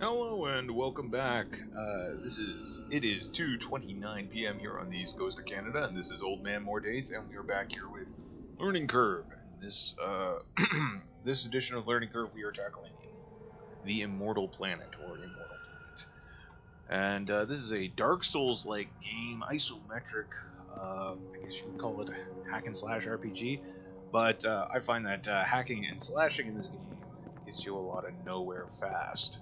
Hello and welcome back. It is 2:29 p.m. here on the East Coast of Canada, and this is Old Man More Days, and we are back here with Learning Curve. And this this edition of Learning Curve, we are tackling the Immortal Planet or Immortal Planet. And this is a Dark Souls-like game, isometric. I guess you could call it a hack and slash RPG. But I find that hacking and slashing in this game gets you a lot of nowhere fast.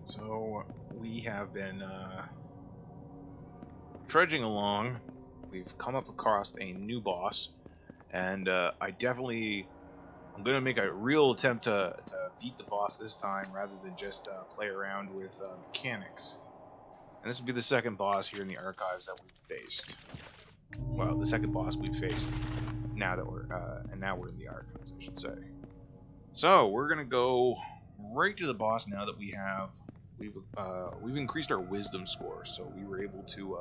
So we have been trudging along. We've come up across a new boss, and I'm gonna make a real attempt to beat the boss this time, rather than just play around with mechanics. And this will be the second boss here in the archives that we've faced. Well, the second boss we've faced. Now that we're in the archives, I should say. So we're gonna go right to the boss now that we've increased our wisdom score, so we were able to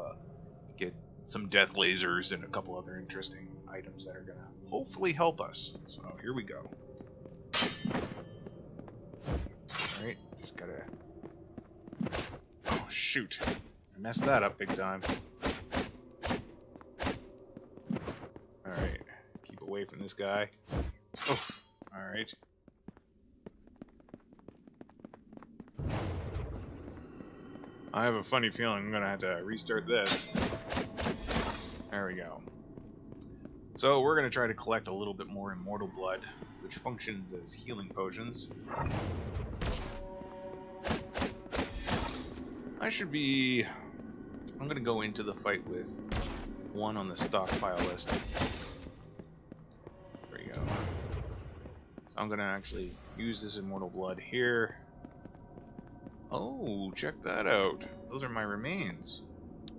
get some death lasers and a couple other interesting items that are gonna hopefully help us. So here we go. Alright, just gotta... Oh shoot, I messed that up big time. Alright, keep away from this guy. Oh, alright. I have a funny feeling I'm gonna have to restart this. There we go. So we're gonna try to collect a little bit more immortal blood, which functions as healing potions. I'm gonna go into the fight with one on the stockpile list. There we go. So I'm gonna actually use this immortal blood here. Oh, check that out. Those are my remains.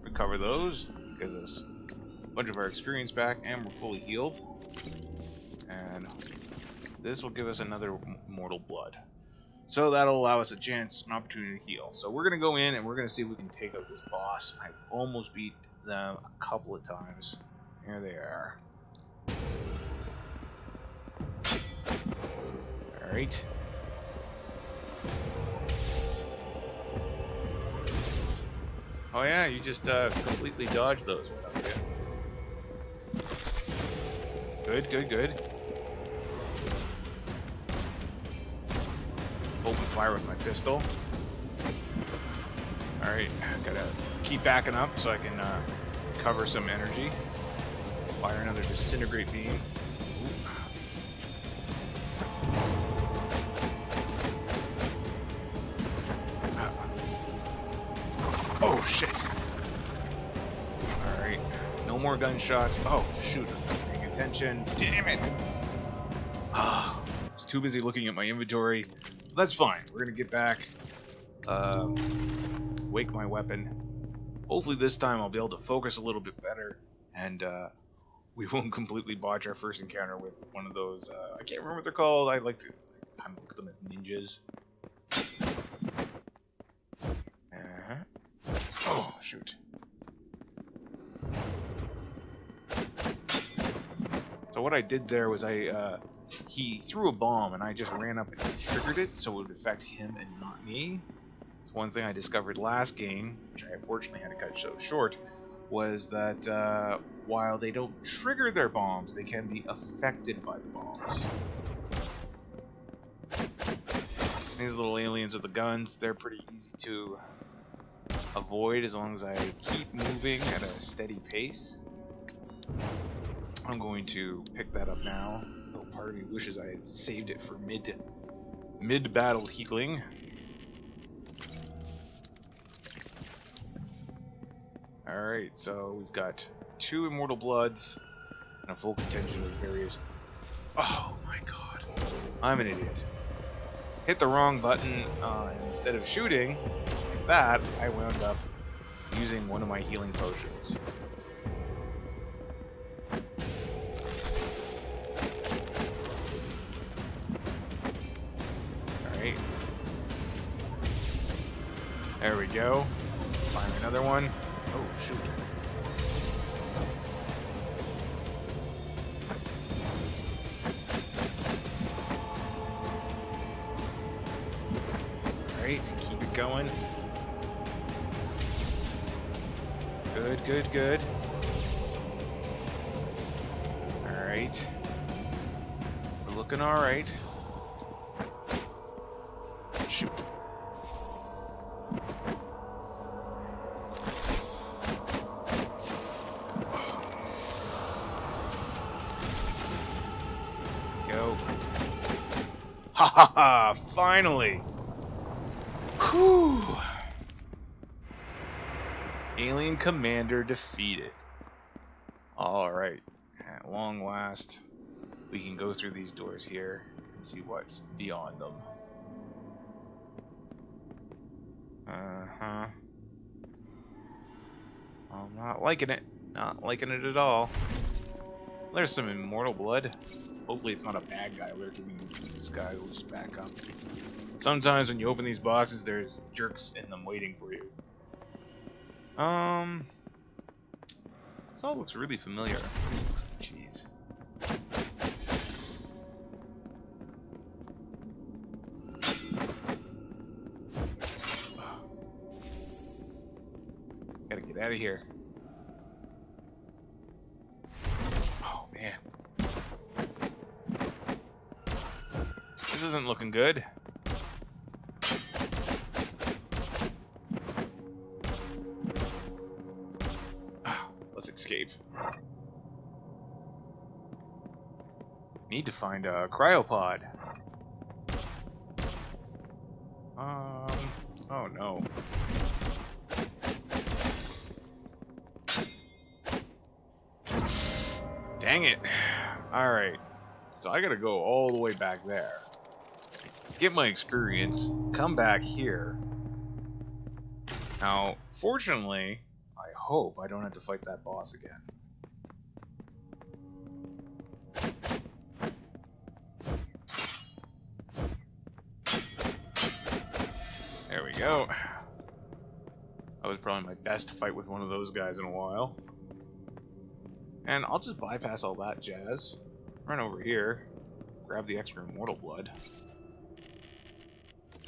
Recover those. Gives us a bunch of our experience back, and we're fully healed. And this will give us another mortal blood. So that'll allow us an opportunity to heal. So we're going to go in and we're going to see if we can take out this boss. I almost beat them a couple of times. Here they are. Alright. Oh yeah, you just completely dodged those ones, yeah. Good, good, good. Open fire with my pistol. Alright, gotta keep backing up so I can cover some energy. Fire another disintegrate beam. Oh shit! Alright, no more gunshots. Oh shoot, I'm not paying attention. Damn it! I was too busy looking at my inventory. That's fine, we're gonna get back. Wake my weapon. Hopefully this time I'll be able to focus a little bit better, and we won't completely botch our first encounter with one of those, I can't remember what they're called. I like to kind of look at them as ninjas. Oh, shoot. So what I did there was he threw a bomb and I just ran up and triggered it so it would affect him and not me. It's one thing I discovered last game, which I unfortunately had to cut so short, was that while they don't trigger their bombs, they can be affected by the bombs. These little aliens with the guns, they're pretty easy to avoid as long as I keep moving at a steady pace. I'm going to pick that up now. Though part of me wishes I had saved it for mid-battle healing. Alright, so we've got 2 immortal bloods and a full contingent of various... Oh my god. I'm an idiot. Hit the wrong button, and instead of shooting like that, I wound up using one of my healing potions. Alright. There we go. Find another one. Oh, shoot. Alright, keep it going. Good, good, good. Alright. We're looking alright. Shoot. Go. Ha ha ha! Finally! Whew! Alien Commander defeated. Alright. At long last, we can go through these doors here and see what's beyond them. Uh-huh. I'm not liking it. Not liking it at all. There's some immortal blood. Hopefully it's not a bad guy lurking in this guy. Will just back up. Sometimes when you open these boxes, there's jerks in them waiting for you. This all looks really familiar. Jeez. Gotta get out of here. Oh man. This isn't looking good. Let's escape. Need to find a cryopod. Oh no. Dang it. Alright. So I gotta go all the way back there. Get my experience. Come back here. Now, fortunately, I hope I don't have to fight that boss again. There we go. That was probably my best fight with one of those guys in a while. And I'll just bypass all that jazz. Run over here. Grab the extra immortal blood.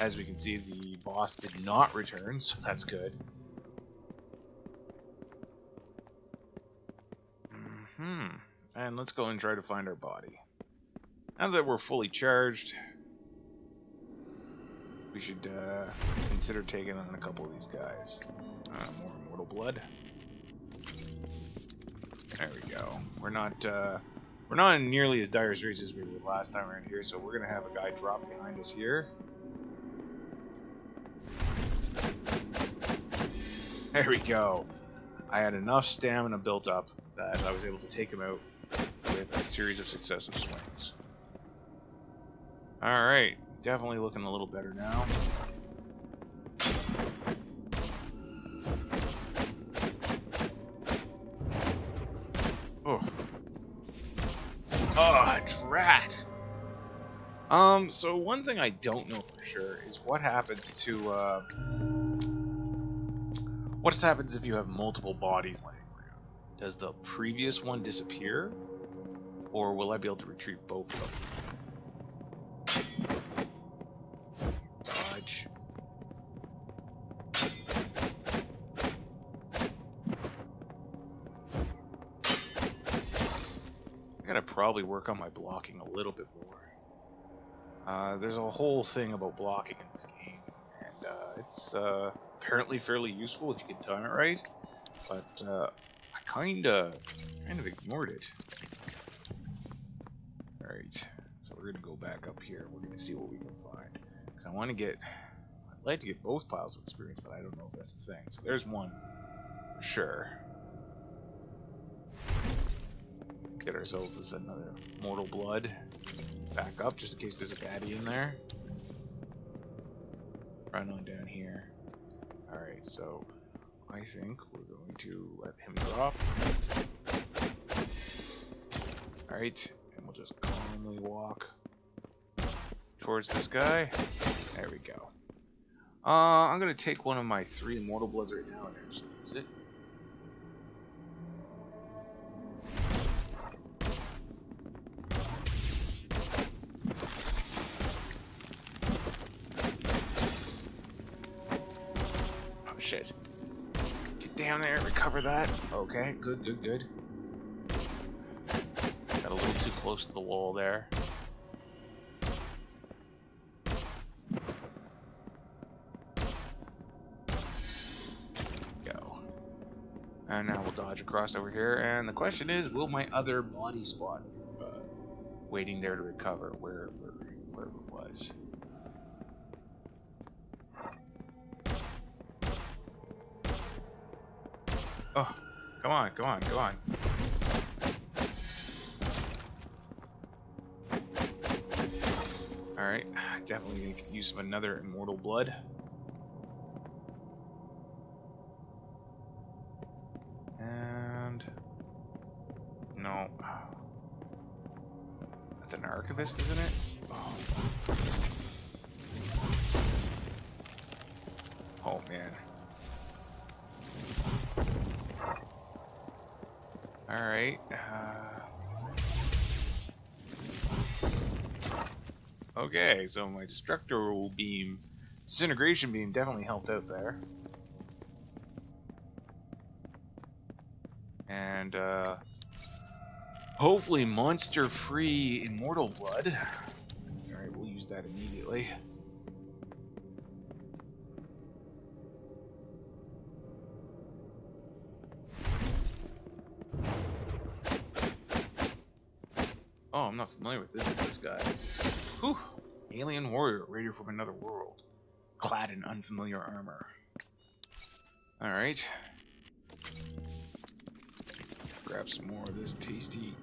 As we can see, the boss did not return, so that's good. And let's go and try to find our body. Now that we're fully charged, we should consider taking on a couple of these guys. More immortal blood. There we go. We're not in nearly as dire straits as we were last time around here, so we're gonna have a guy drop behind us here. There we go. I had enough stamina built up that I was able to take him out with a series of successive swings. Alright, definitely looking a little better now. Oh. Oh, drat! So one thing I don't know for sure is what happens to, what happens if you have multiple bodies laying around? Does the previous one disappear? Or will I be able to retrieve both of them? Dodge. I gotta probably work on my blocking a little bit more. There's a whole thing about blocking in this game, and it's apparently fairly useful if you can time it right, but I kind of ignored it. Alright, so we're gonna go back up here. We're gonna see what we can find, because I want to get, I'd like to get both piles of experience, but I don't know if that's the thing. So there's one for sure. Get ourselves this another mortal blood. Back up just in case there's a baddie in there. Run on down here. Alright, so I think we're going to let him drop. Alright, and we'll just calmly walk towards this guy. There we go. I'm gonna take one of my 3 immortal bloods right now and actually use it. shit. Get down there, recover that. Okay, good, good, good. Got a little too close to the wall there. Go. And now we'll dodge across over here. And the question is, will my other body spot waiting there to recover where it was? Oh, come on, come on, come on. Alright, definitely gonna use another Immortal blood. And... no. That's an Archivist, isn't it? Oh. Oh, man. Alright. Okay, so my destructible beam, disintegration beam definitely helped out there. And, hopefully monster-free Immortal blood. Alright, we'll use that immediately. Oh, I'm not familiar with this guy. Whew! Alien warrior, raider from another world, clad in unfamiliar armor. Alright. Grab some more of this tasty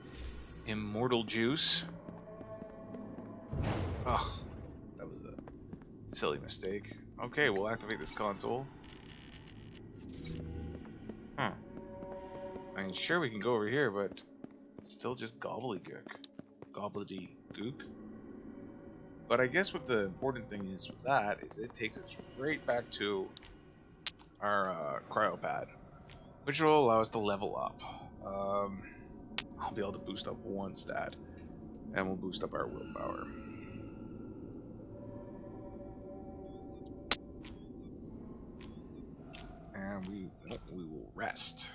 Immortal juice. Ugh, that was a silly mistake. Okay, we'll activate this console. Huh. I mean, sure we can go over here, but it's still just gobbledygook. Gobbledygook. But I guess what the important thing is with that is it takes us right back to our cryopad, which will allow us to level up. I'll be able to boost up one stat, and we'll boost up our willpower. And we will rest.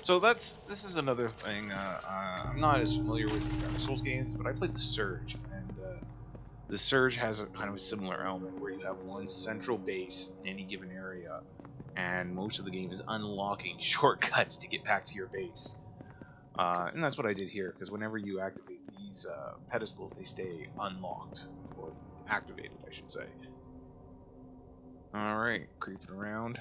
So this is another thing. I'm not as familiar with Dark Souls games, but I played the Surge, and the Surge has a kind of a similar element where you have one central base in any given area, and most of the game is unlocking shortcuts to get back to your base. And that's what I did here, because whenever you activate these pedestals, they stay unlocked, or activated, I should say. Alright, creeping around.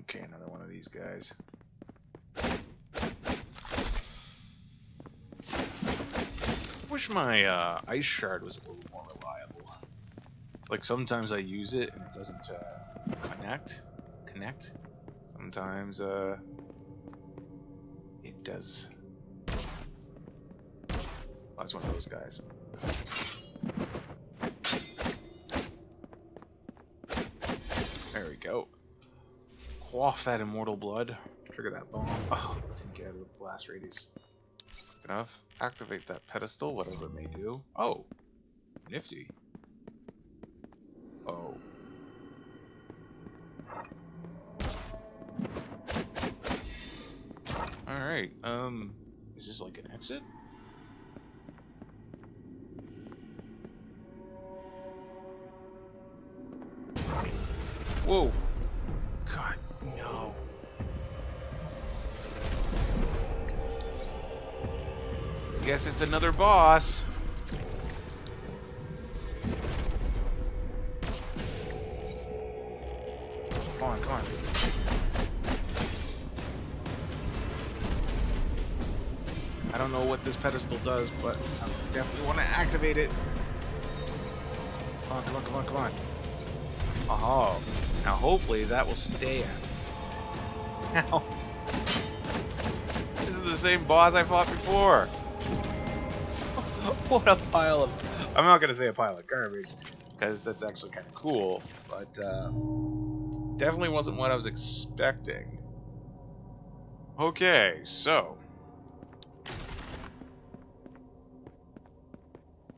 Okay, another one of these guys. Wish my ice shard was a little more reliable. Like sometimes I use it and it doesn't connect. Sometimes it does. Oh, that's one of those guys. There we go. Quaff that Immortal blood. Trigger that bomb. Oh, didn't get out of the blast radius. Enough. Activate that pedestal, whatever it may do. Oh, nifty. Oh. Alright, is this like an exit? Whoa! God, no. Guess it's another boss. Come on, come on. I don't know what this pedestal does, but I definitely want to activate it. Come on, come on, come on, come on. Oh, now hopefully that will stay at. Now, this is the same boss I fought before. What a pile of... I'm not going to say a pile of garbage, because that's actually kind of cool, but definitely wasn't what I was expecting. Okay, so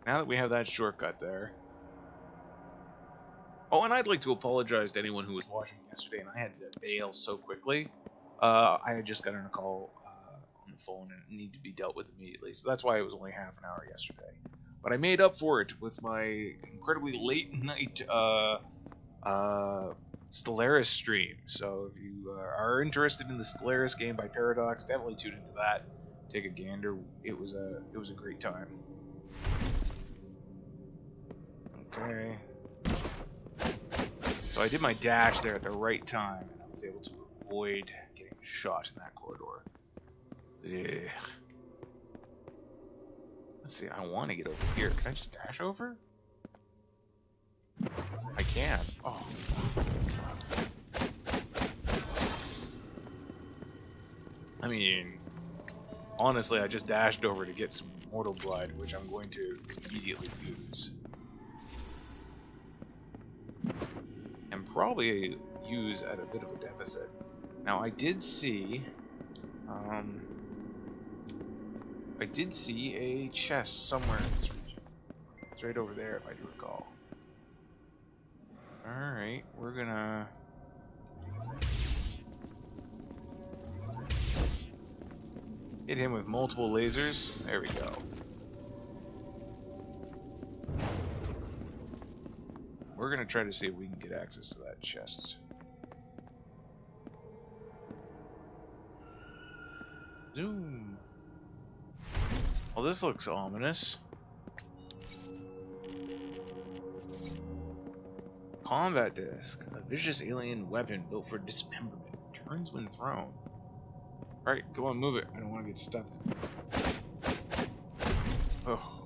now that we have that shortcut there. Oh, and I'd like to apologize to anyone who was watching yesterday and I had to bail so quickly. I had just gotten a call on the phone and it needed to be dealt with immediately, so that's why it was only half an hour yesterday. But I made up for it with my incredibly late night Stellaris stream. So if you are interested in the Stellaris game by Paradox, definitely tune into that. Take a gander. It was a great time. Okay. So I did my dash there at the right time, and I was able to avoid getting shot in that corridor. Ugh. Let's see, I want to get over here. Can I just dash over? I can. Oh. I mean, honestly, I just dashed over to get some Mortal Blood, which I'm going to immediately use. And probably use at a bit of a deficit. Now, I did see a chest somewhere in this region. It's right over there, if I do recall. Alright, we're gonna... hit him with multiple lasers. There we go. We're gonna try to see if we can get access to that chest. Zoom. Well, this looks ominous. Combat disc. A vicious alien weapon built for dismemberment. Turns when thrown. Alright, come on, move it. I don't want to get stuck. Oh.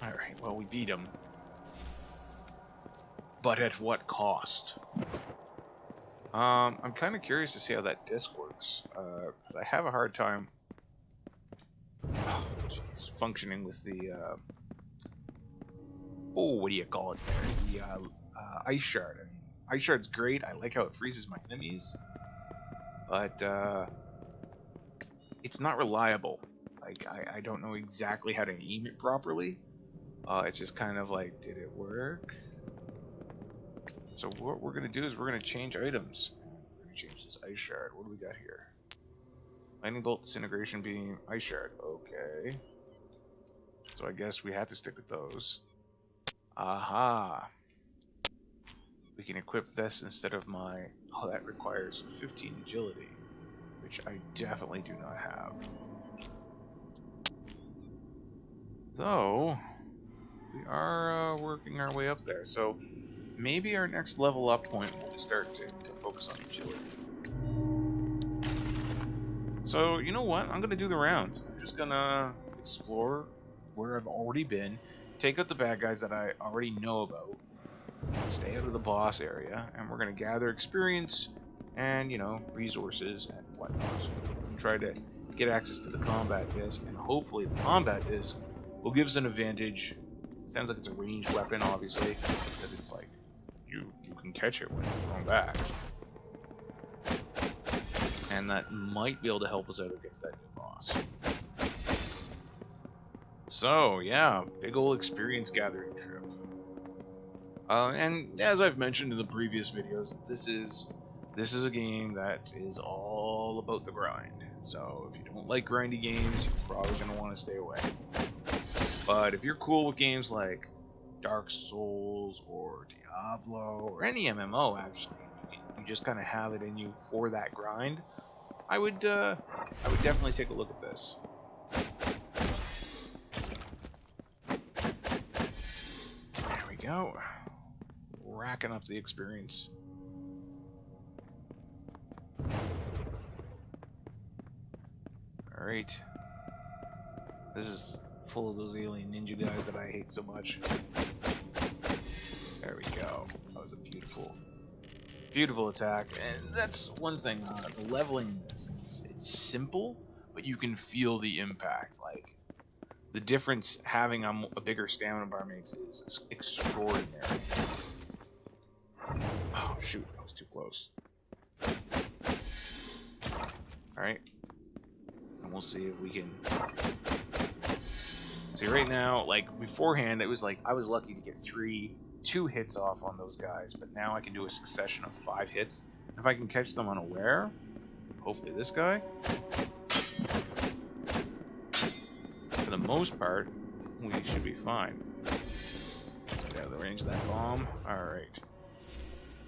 Alright, well, we beat him. But at what cost? I'm kind of curious to see how that disc works. Because I have a hard time functioning with the... oh, what do you call it there? The ice shard. I mean, ice shard's great. I like how it freezes my enemies. But it's not reliable. Like, I don't know exactly how to aim it properly. It's just kind of like, did it work? So what we're going to do is we're going to change items. We're going to change this ice shard. What do we got here? Lightning bolt, disintegration beam, ice shard. Okay. So I guess we have to stick with those. Aha. We can equip this instead of my... oh, that requires 15 agility, which I definitely do not have. Though, we are working our way up there, so maybe our next level up point will start to focus on agility. So, you know what? I'm going to do the rounds. I'm just going to explore where I've already been, take out the bad guys that I already know about, stay out of the boss area, and we're going to gather experience and, you know, resources and whatnot. And try to get access to the combat disc, and hopefully the combat disc will give us an advantage. Sounds like it's a ranged weapon, obviously, because it's like, you can catch it when it's thrown back. And that might be able to help us out against that new boss. So, yeah, big ol' experience gathering trip. And as I've mentioned in the previous videos, this is a game that is all about the grind. So if you don't like grindy games, you're probably going to want to stay away. But if you're cool with games like Dark Souls or Diablo or any MMO, actually, you just kind of have it in you for that grind, I would definitely take a look at this. There we go. Racking up the experience. Alright. This is full of those alien ninja guys that I hate so much. There we go. That was a beautiful attack. And that's one thing, the leveling this, it's simple, but you can feel the impact. Like, the difference having a bigger stamina bar makes is extraordinary. Oh shoot, I was too close. Alright. And we'll see if we can... See, right now, like, beforehand, it was like, I was lucky to get 2 hits off on those guys, but now I can do a succession of 5 hits. If I can catch them unaware, hopefully this guy, for the most part, we should be fine. Get out of the range of that bomb. Alright.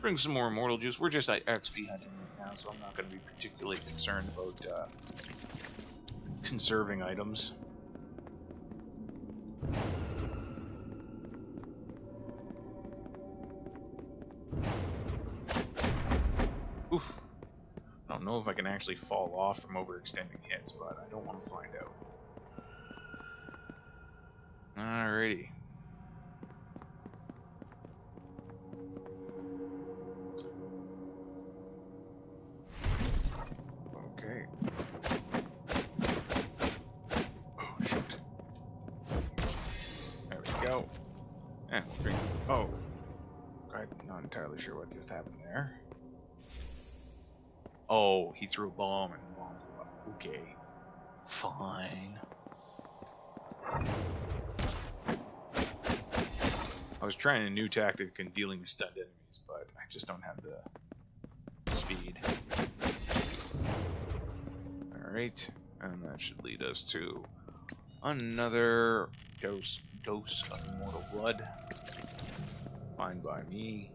Bring some more Immortal juice. We're just XP hunting right now, so I'm not going to be particularly concerned about conserving items. Oof. I don't know if I can actually fall off from overextending hits, but I don't want to find out. Alrighty. Okay. Oh, shoot. There we go. And we'll drink. Oh. I'm not entirely sure what just happened there. Oh, he threw a bomb and the bomb blew up. Okay. Fine. I was trying a new tactic in dealing with stunned enemies, but I just don't have the speed. Alright, and that should lead us to another dose of Immortal Blood. Fine by me.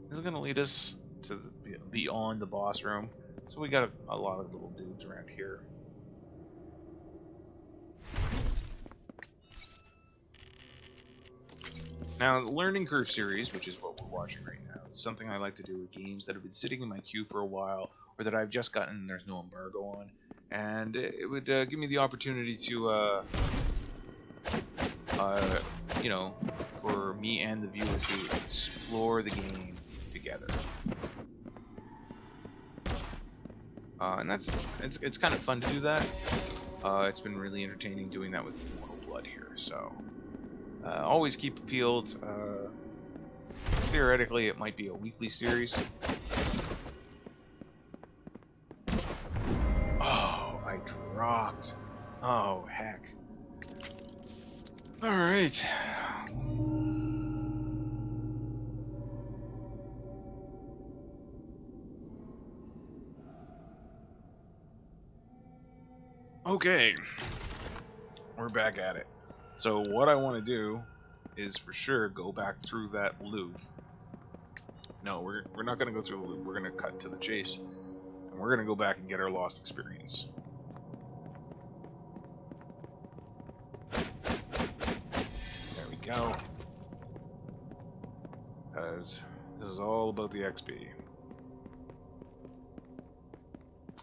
This is going to lead us to beyond the boss room. So we got a lot of little dudes around here. Now, the Learning Curve series, which is what we're watching right now, is something I like to do with games that have been sitting in my queue for a while, or that I've just gotten and there's no embargo on. And it would give me the opportunity to, you know, for me and the viewer to explore the game together. And it's kind of fun to do that. It's been really entertaining doing that with Immortal Blood here, so always keep it peeled. Theoretically, it might be a weekly series. Oh, I dropped. Oh, heck. Alright. Okay. We're back at it. So what I want to do is for sure go back through that loop. No, we're not going to go through the loop. We're going to cut to the chase. And we're going to go back and get our lost experience. There we go. Because this is all about the XP.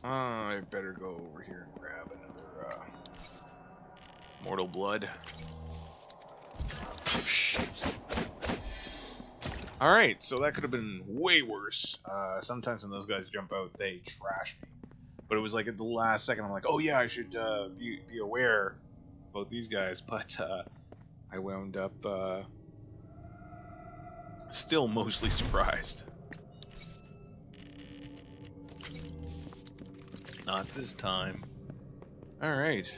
I better go over here and grab another Mortal Blood. Oh, shit. Alright, so that could have been way worse. Sometimes when those guys jump out, they trash me. But it was like at the last second, I'm like, oh yeah, I should be aware about these guys. But I wound up still mostly surprised. Not this time. Alright.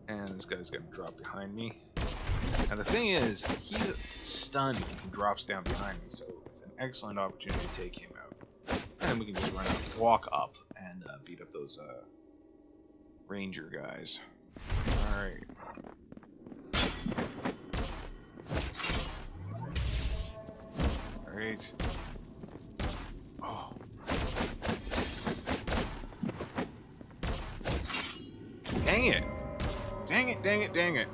And this guy's gonna drop behind me. Now the thing is, he's stunned when he drops down behind me, so it's an excellent opportunity to take him out. And then we can just run up, walk up, and beat up those ranger guys. Alright. Alright. Oh. Dang it! Dang it, dang it, dang it.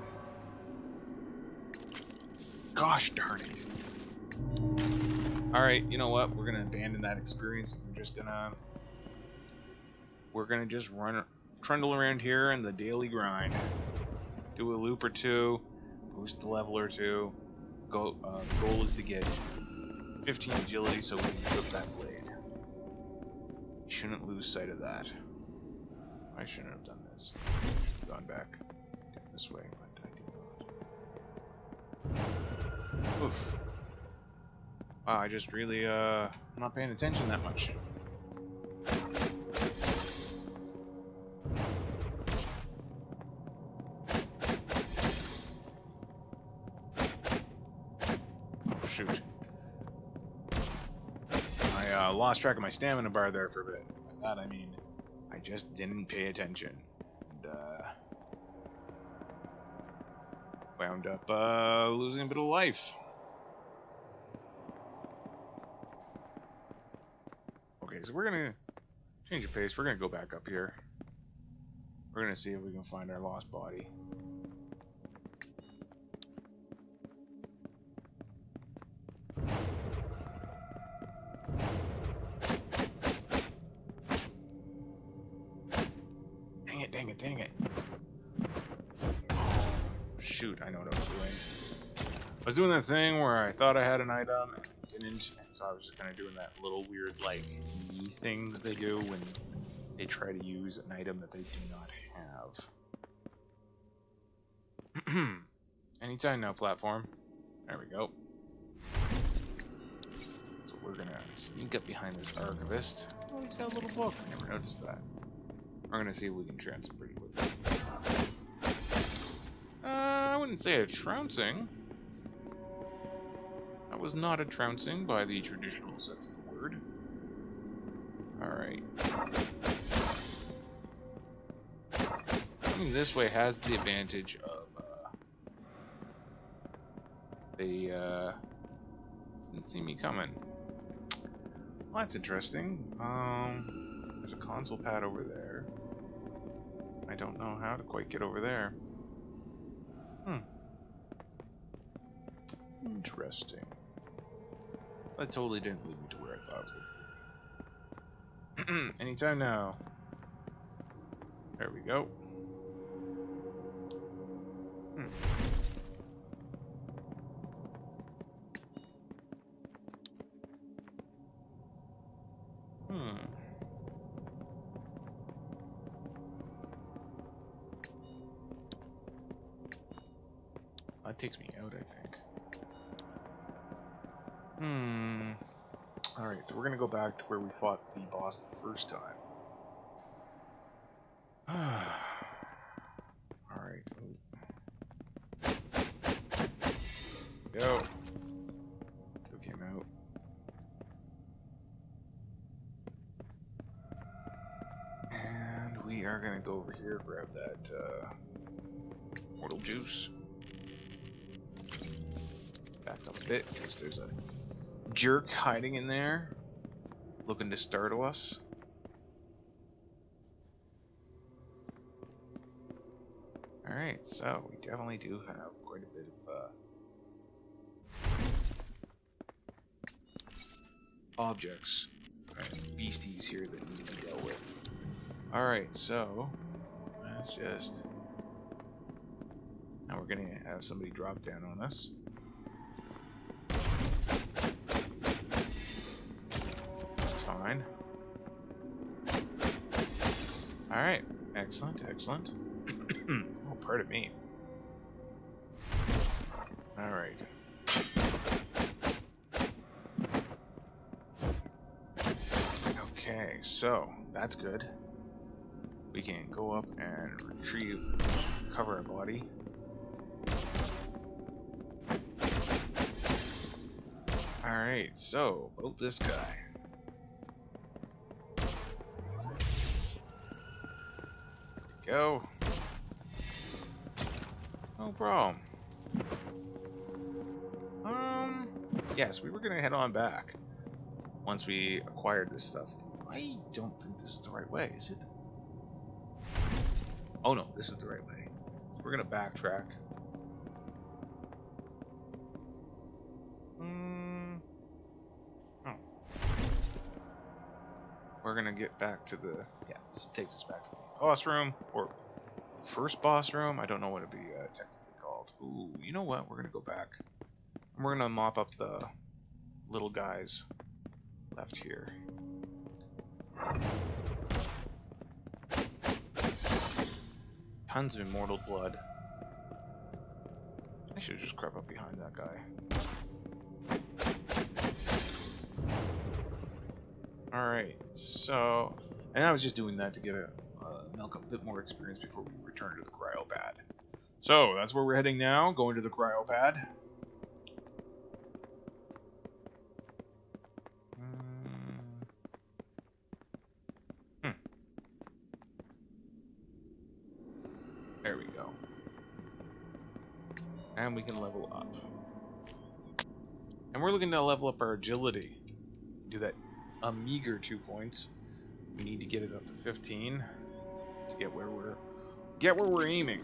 Gosh darn it. Alright, you know what? We're gonna abandon that experience. We're gonna just trundle around here in the daily grind. Do a loop or two, boost a level or two. The goal is to get 15 agility so we can flip that blade. Shouldn't lose sight of that. I shouldn't have done this. I should have gone back this way, but I did not. Oof. Wow, I just really, not paying attention that much. Oh, shoot. I lost track of my stamina bar there for a bit. By that I mean, I just didn't pay attention. And, wound up, losing a bit of life. Okay, so we're gonna change of pace. We're gonna go back up here. We're gonna see if we can find our lost body. Dang it, dang it, dang it. Shoot, I know what I was doing. I was doing that thing where I thought I had an item and I didn't, and so I was just kind of doing that little weird, like, knee thing that they do when they try to use an item that they do not have. Anytime now, platform. There we go. So we're gonna sneak up behind this archivist. Oh, he's got a little book. I never noticed that. We're gonna see if we can trounce him pretty quickly. I wouldn't say a trouncing. That was not a trouncing by the traditional sense of the word. Alright. Coming this way has the advantage of, they, didn't see me coming. Well, that's interesting. There's a console pad over there. I don't know how to quite get over there. Interesting. That totally didn't lead me to where I thought it would. Anytime now. There we go. That takes me out, I think. Alright, so we're gonna go back to where we fought the boss the first time. Alright. Go. Go came out. And we are gonna go over here, grab that, mortal juice. Back up a bit, because there's a jerk hiding in there, looking to startle us. Alright, so we definitely do have quite a bit of objects and beasties here that need to be dealt with. Alright, so let's just... Now we're gonna have somebody drop down on us. Fine. Alright, excellent, excellent. Oh, pardon me. Alright. Okay, so that's good. We can go up and retrieve, cover our body. Alright, so about this guy. Go. No problem. Yes, we were gonna head on back once we acquired this stuff. I don't think this is the right way, is it? Oh no, this is the right way. So we're gonna backtrack. Oh. We're gonna get back to the... Yeah, this takes us back to the boss room, or first boss room. I don't know what it'd be technically called. Ooh, you know what? We're gonna go back. And we're gonna mop up the little guys left here. Tons of immortal blood. I should have just creep up behind that guy. Alright, so... And I was just doing that to get milk a bit more experience before we return to the cryo pad. So, that's where we're heading now, going to the cryo pad. There we go. And we can level up. And we're looking to level up our agility. Do that a meager 2 points. We need to get it up to 15 to get where we're aiming.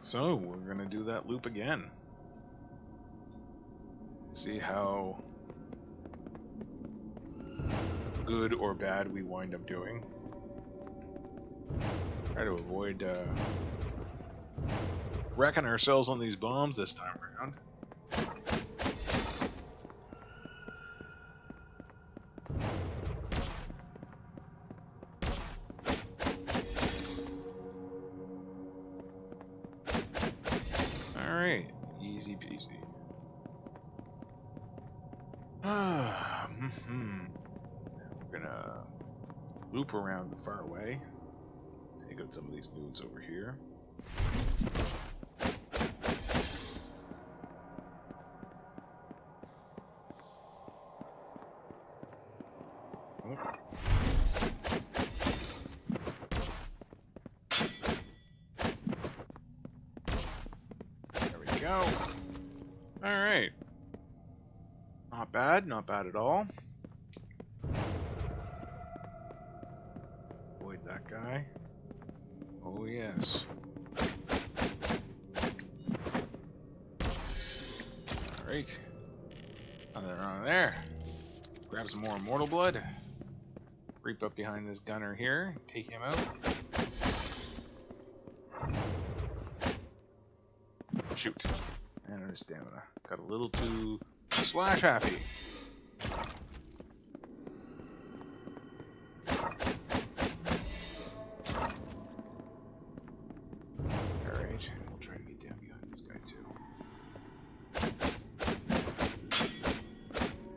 So we're gonna do that loop again. See how good or bad we wind up doing. Try to avoid wrecking ourselves on these bombs this time around. Alright, easy peasy. We're gonna loop around the far away. Take out some of these dudes over here. There we go. Alright. Not bad at all. Avoid that guy. Oh yes. Alright. Nothing wrong there. Grab some more Immortal blood. Creep up behind this gunner here. Take him out. Shoot. And our stamina. Got a little too slash happy. Alright, we'll try to get down behind this guy too.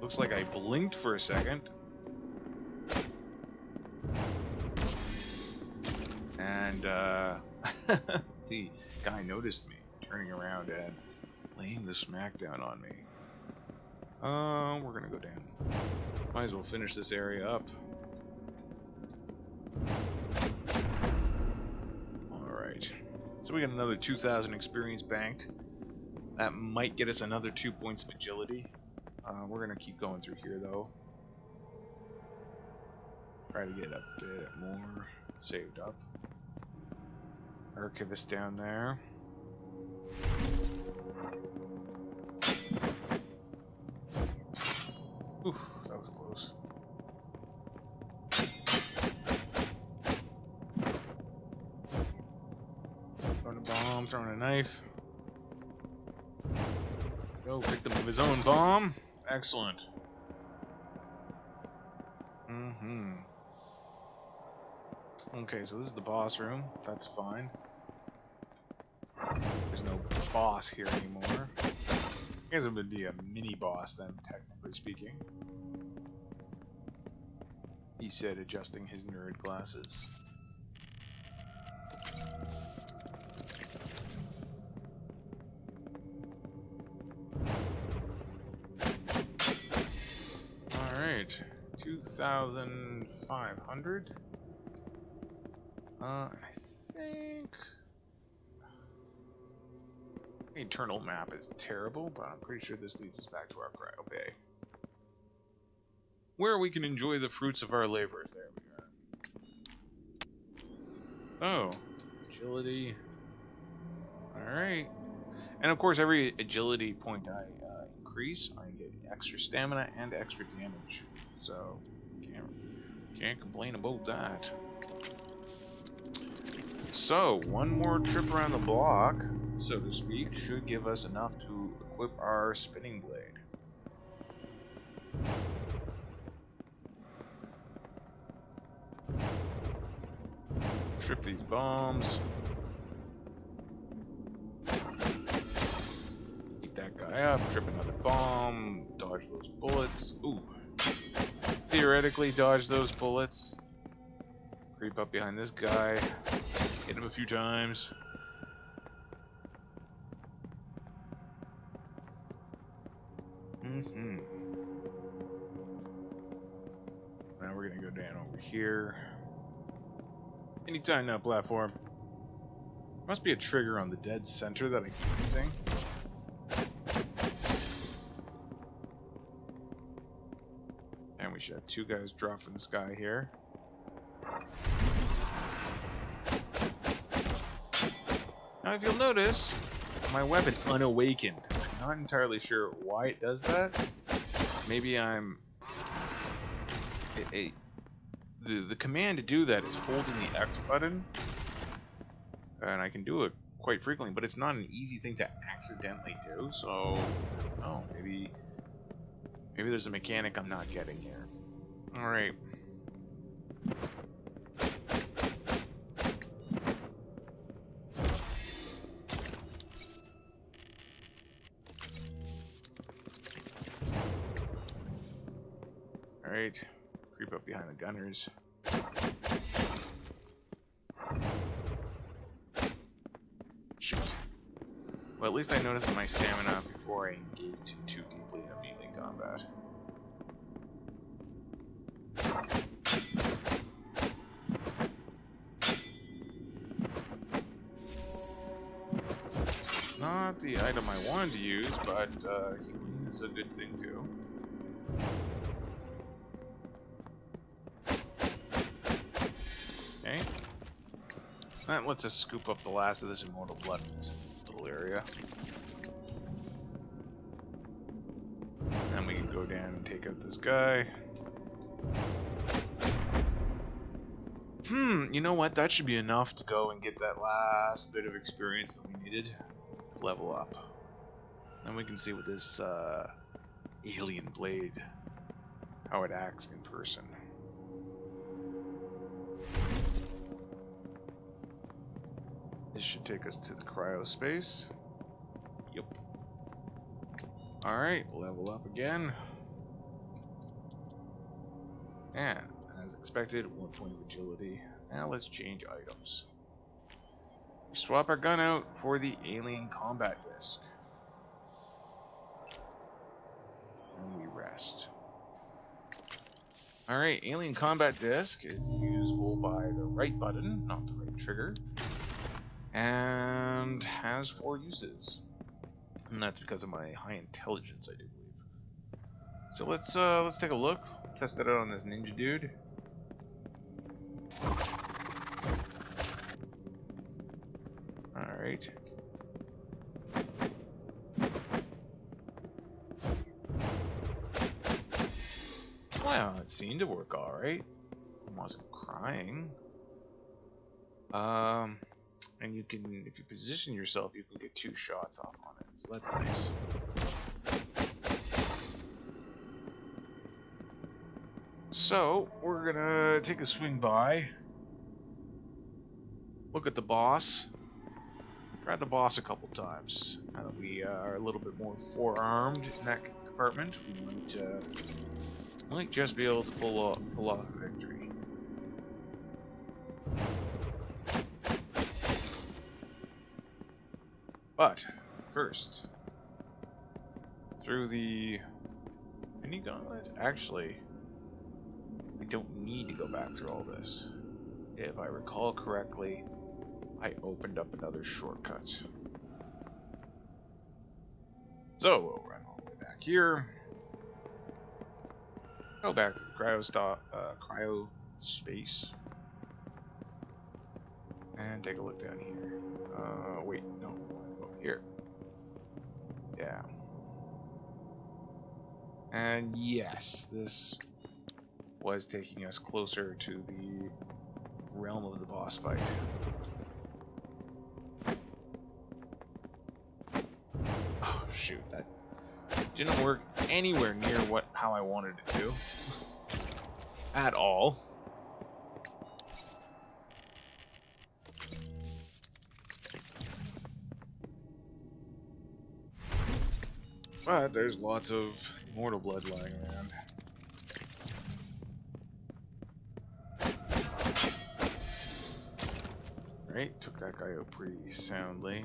Looks like I blinked for a second. And the guy noticed me turning around and laying the smackdown on me. We're gonna go down. Might as well finish this area up. Alright. So we got another 2,000 experience banked. That might get us another 2 points of agility. We're gonna keep going through here though. Try to get a bit more saved up. Archivist down there. Oof, that was close. Throwing a bomb, throwing a knife. Go, picked him of his own bomb. Excellent. Okay, so this is the boss room. That's fine. There's no boss here anymore. I guess it would be a mini boss then, technically speaking. He said, adjusting his nerd glasses. Alright, 2,500. I think the internal map is terrible, but I'm pretty sure this leads us back to our cryo bay, where we can enjoy the fruits of our labors. There we are. Oh, agility. Alright. And of course, every agility point I increase, I get extra stamina and extra damage. So, can't complain about that. So, one more trip around the block, so to speak, should give us enough to equip our spinning blade. Trip these bombs. Beat that guy up. Trip another bomb. Dodge those bullets. Ooh. Theoretically dodge those bullets. Creep up behind this guy. Hit him a few times. Now we're gonna go down over here. Anytime now, platform. Must be a trigger on the dead center that I keep missing. And we should have two guys drop from the sky here. Now, if you'll notice, my weapon unawakened. I'm not entirely sure why it does that. Maybe I'm... The command to do that is holding the X button. And I can do it quite frequently, but it's not an easy thing to accidentally do, so... Oh, maybe there's a mechanic I'm not getting here. Alright. Alright. Creep up behind the gunners. Shoot. Well, at least I noticed my stamina before I engaged too deeply in melee combat. Not the item I wanted to use, but healing is a good thing too. Okay. That lets us scoop up the last of this immortal blood in this little area. And we can go down and take out this guy. You know what? That should be enough to go and get that last bit of experience that we needed to level up. Then we can see what this alien blade, how it acts in person. This should take us to the cryo space. Yep. Alright, level up again. And, as expected, 1 point of agility. Now let's change items. We swap our gun out for the alien combat disc. And we rest. Alright, alien combat disc is usable by the right button, not the right trigger. And has 4 uses. And that's because of my high intelligence, I do believe. So let's take a look. Test it out on this ninja dude. Alright. Well, it seemed to work alright. I wasn't crying. And you can, if you position yourself, you can get 2 shots off on it. So that's nice. So, we're gonna take a swing by, look at the boss, try the boss a couple times. Now that we are a little bit more forearmed in that department, we might just be able to pull off a victory. But, first, through the mini gauntlet, actually, I don't need to go back through all this. If I recall correctly, I opened up another shortcut. So, we'll run all the way back here. Go back to the cryo space. And take a look down here. Wait, no, over here. Yeah. And yes, this was taking us closer to the realm of the boss fight. Oh shoot, that didn't work anywhere near how I wanted it to. At all. But there's lots of Immortal blood lying around. Right, took that guy out pretty soundly.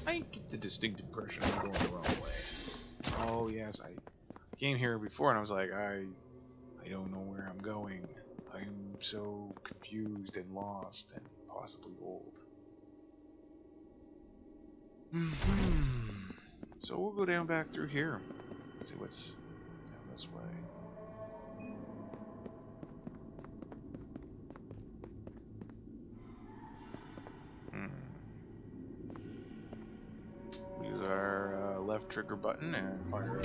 I get the distinct impression I'm going the wrong way. Oh yes, I came here before and I was like, I don't know where I'm going. I'm so confused and lost and possibly old. So we'll go down back through here. See what's down this way. Use our left trigger button and fire a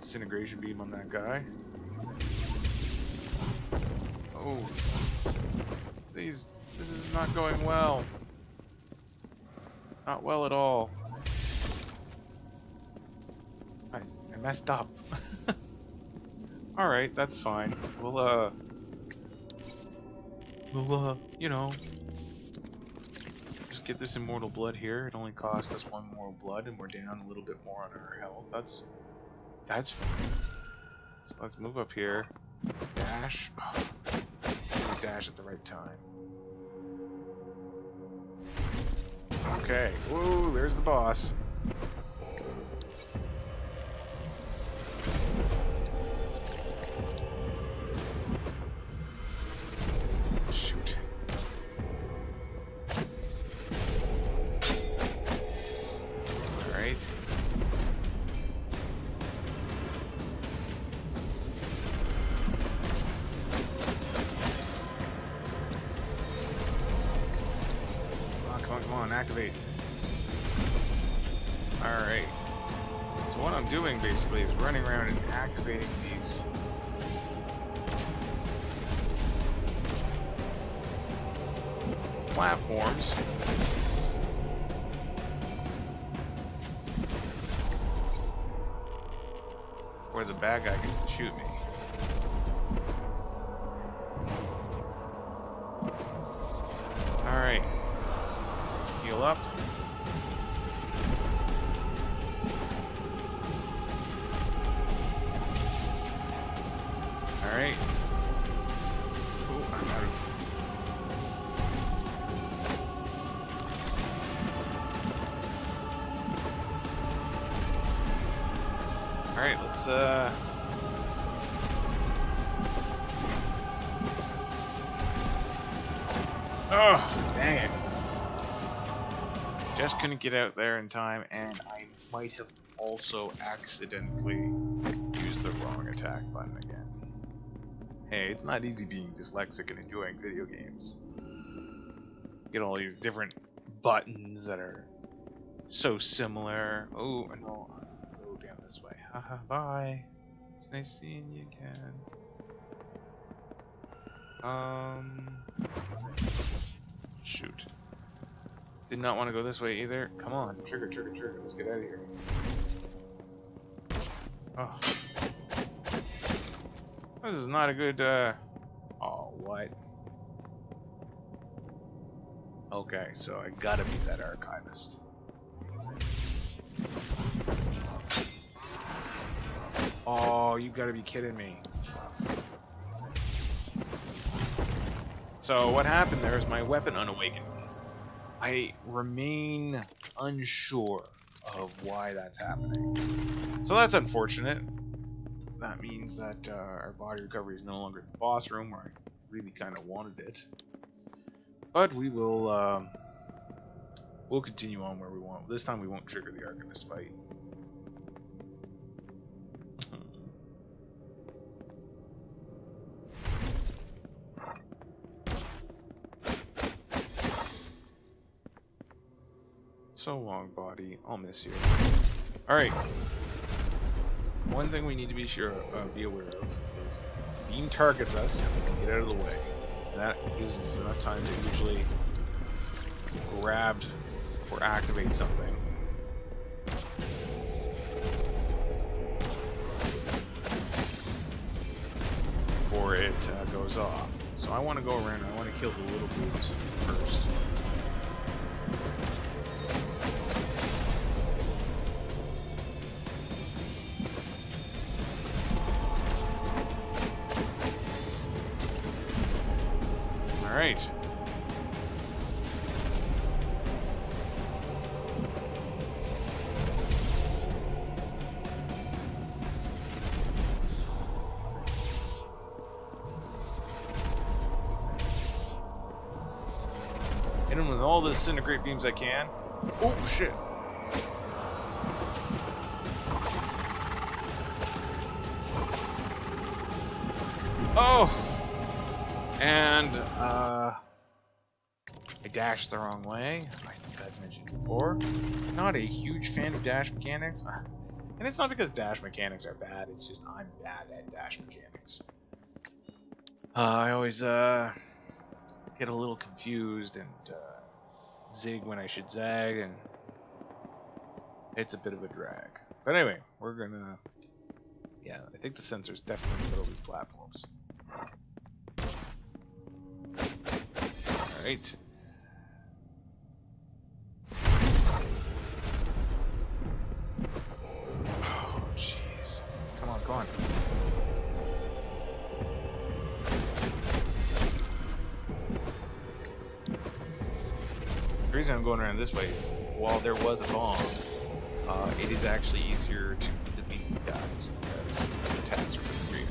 disintegration beam on that guy. Oh, this is not going well. Not well at all. I messed up. Alright, that's fine. We'll you know, just get this immortal blood here. It only cost us one more blood and we're down a little bit more on our health. That's fine. So let's move up here. Dash. Oh, dash at the right time. Okay. Whoa, there's the boss. Shoot. Alright. Come on, activate. Alright. So what I'm doing basically is running around and activating these platforms. Where the bad guy gets to shoot me. Alright. Heal up. Alright. Oh, I'm out of... Alright, let's oh, dang it. Just couldn't get out there in time, and I might have also accidentally used the wrong attack button again. Hey, it's not easy being dyslexic and enjoying video games. Get all these different buttons that are so similar. Oh, no, I'll go down this way. Haha, bye. It's nice seeing you again. Shoot. Did not want to go this way either. Come on, trigger. Let's get out of here. Oh. This is not a good, oh, what? Okay, so I gotta be that archivist. Oh, you gotta be kidding me. So what happened there is my weapon unawakened. I remain unsure of why that's happening. So that's unfortunate. That means that our body recovery is no longer in the boss room where I really kind of wanted it. But we will we'll continue on where we want. This time we won't trigger the Arcanist fight. So long, body. I'll miss you. Alright. One thing we need to be aware of is the beam targets us and we can get out of the way. And that gives us enough time to usually grab or activate something. Before it goes off. So I want to go around and I want to kill the little dudes first. Alright. Hit him with all the disintegrate beams I can. Oh shit. Oh! And, I dashed the wrong way. I think I've mentioned before. Not a huge fan of dash mechanics. And it's not because dash mechanics are bad, it's just I'm bad at dash mechanics. I always, get a little confused and, zig when I should zag, and it's a bit of a drag. But anyway, we're gonna... Yeah, I think the sensor's definitely in the middle of these platforms. Alright. Oh, jeez. Come on, come on. The reason I'm going around this way is, while there was a bomb, it is actually easier to defeat these guys because the attacks are pretty great.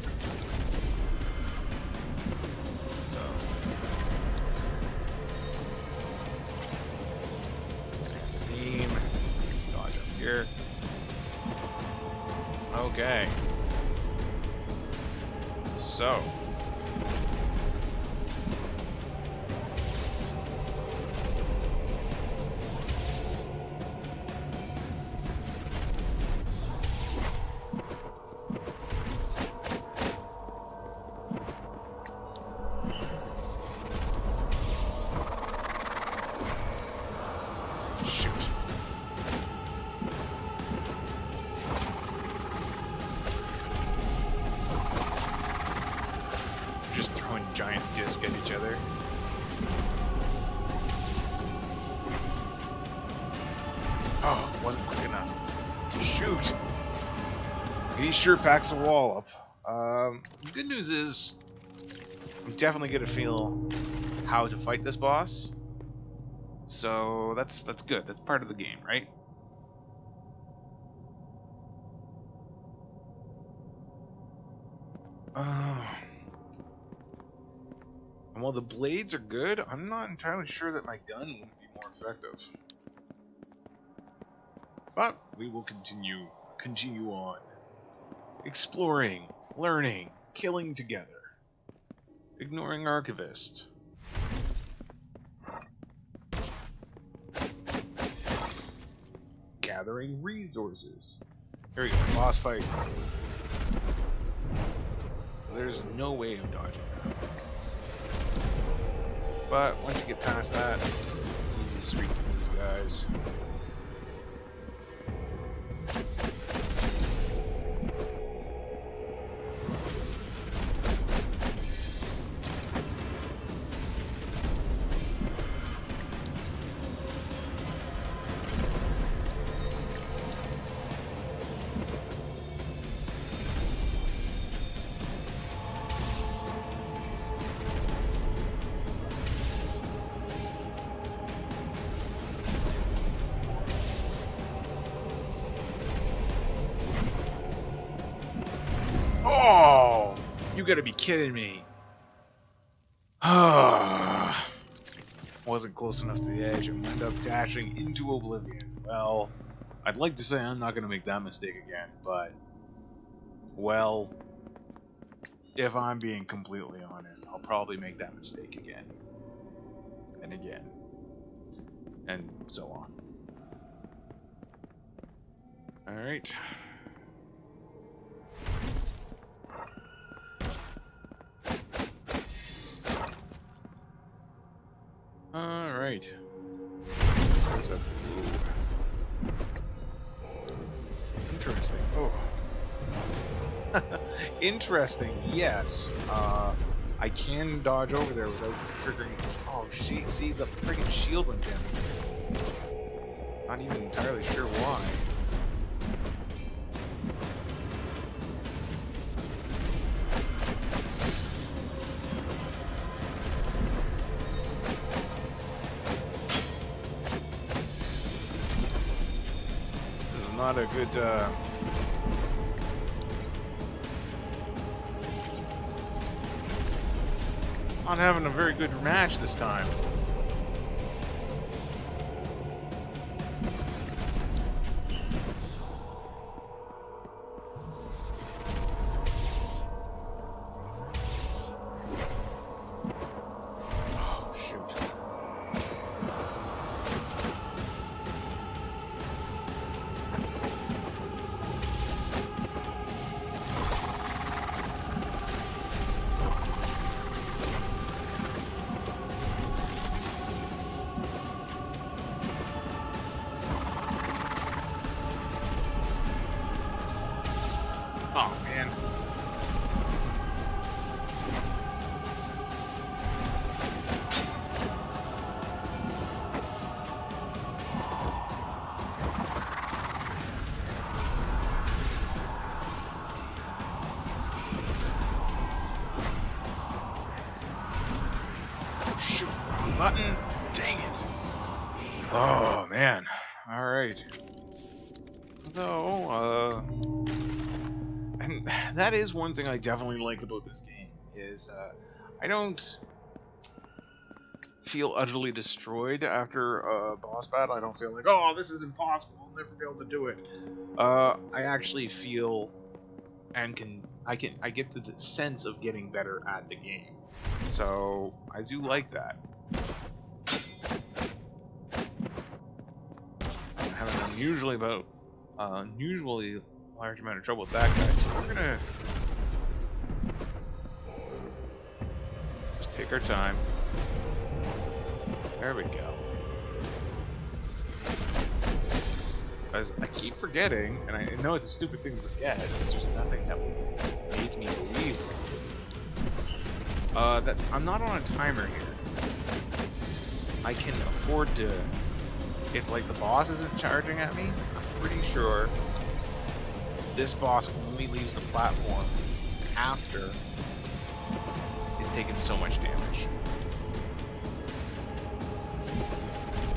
So, beam, dodge up here. Okay. So. Giant disc at each other. Oh, wasn't quick enough. Shoot! He sure packs a wall up. The good news is, I'm definitely gonna feel how to fight this boss. So that's good. That's part of the game, right? And while the blades are good, I'm not entirely sure that my gun wouldn't be more effective. But we will continue on. Exploring, learning, killing together. Ignoring Archivist. Gathering resources. Here we go, boss fight. There's no way of dodging that. But once you get past that, it's easy street for these guys. Oh, you gotta be kidding me. Wasn't close enough to the edge and wound up dashing into oblivion. Well, I'd like to say I'm not gonna make that mistake again, but, well, if I'm being completely honest, I'll probably make that mistake again. And again. And so on. Alright. Alright. What's up? Ooh. Interesting. Oh. Interesting, yes. I can dodge over there without triggering. Oh, see the friggin' shield went down. Not even entirely sure why. not a good, not having a very good match this time. Oh, man. Shoot, wrong button. Dang it. Oh, man. Alright. Though, and that is one thing I definitely like about this game, is I don't feel utterly destroyed after a boss battle. I don't feel like, oh, this is impossible, I'll never be able to do it. I actually feel and I get the sense of getting better at the game. So I do like that. I'm having an unusually large amount of trouble with that guy, so we're gonna just take our time. There we go. As I keep forgetting, and I know it's a stupid thing to forget, it's just nothing that will make me believe that I'm not on a timer here. I can afford to, if like the boss isn't charging at me, I'm pretty sure this boss only leaves the platform after it's taken so much damage.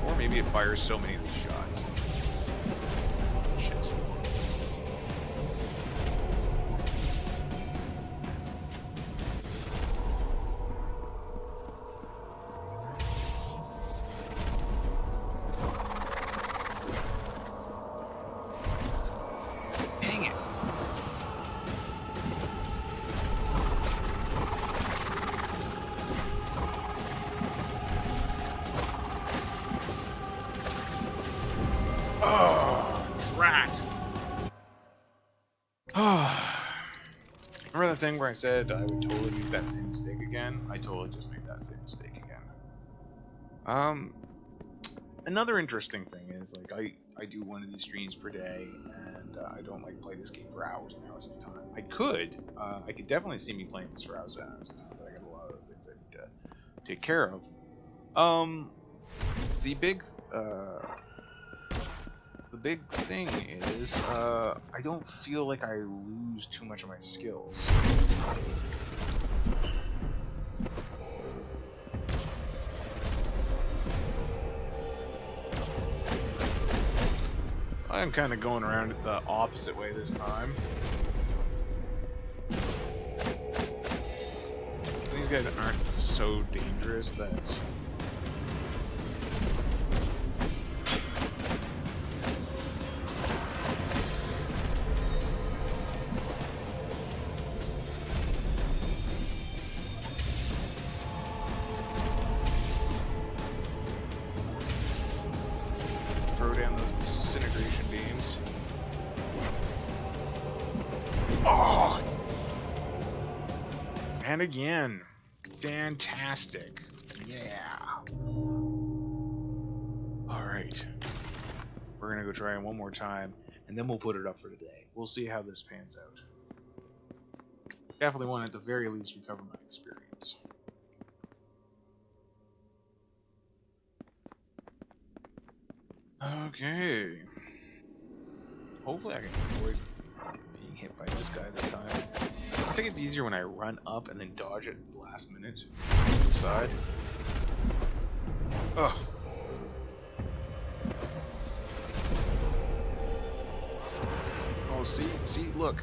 Or maybe it fires so many of these shots. Shit. Dang it. Oh, drat. Remember the thing where I said I would totally make that same mistake again? I totally just made that same mistake again. Another interesting thing is, like, I do one of these streams per day, and I don't like play this game for hours and hours at a time. I could definitely see me playing this for hours and hours at a time, but I got a lot of things I need to take care of. The big thing is, I don't feel like I lose too much of my skills. I'm kind of going around it the opposite way this time. These guys aren't so dangerous that... throw down those disintegration beams. Oh! And again. Fantastic. Yeah. Alright. We're gonna go try it one more time, and then we'll put it up for today. We'll see how this pans out. Definitely want to, at the very least, recover my experience. Okay. Hopefully I can avoid being hit by this guy this time. I think it's easier when I run up and then dodge it at the last minute on the side. Ugh. See, look.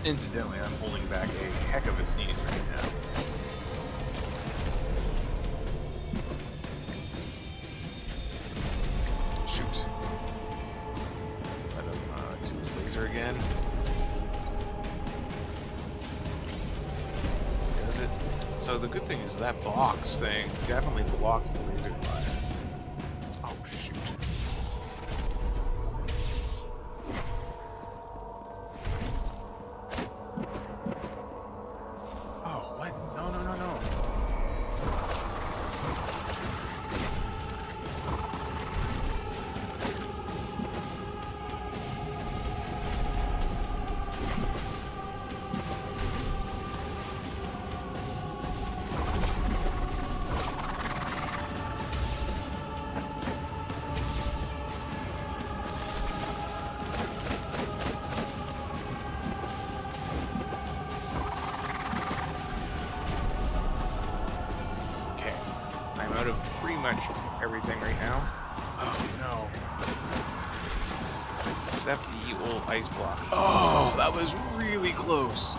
Incidentally, I'm holding back a heck of a sneeze right now. Shoot. Let him do his laser again. Does it? So the good thing is that box thing definitely blocks the laser fire. Oh shoot. Oh, what? No, no, no, no. I'm out of pretty much everything right now. Oh no. Except the old ice block. Oh, that was really close.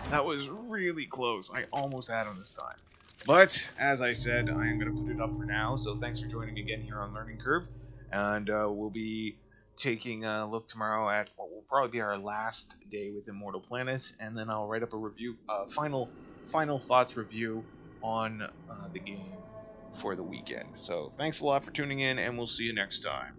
That was really close. I almost had him this time. But, as I said, I am going to put it up for now. So thanks for joining me again here on Learning Curve. And we'll be taking a look tomorrow at what will probably be our last day with Immortal Planets. And then I'll write up a review, final thoughts review on the game for the weekend. So thanks a lot for tuning in, and we'll see you next time.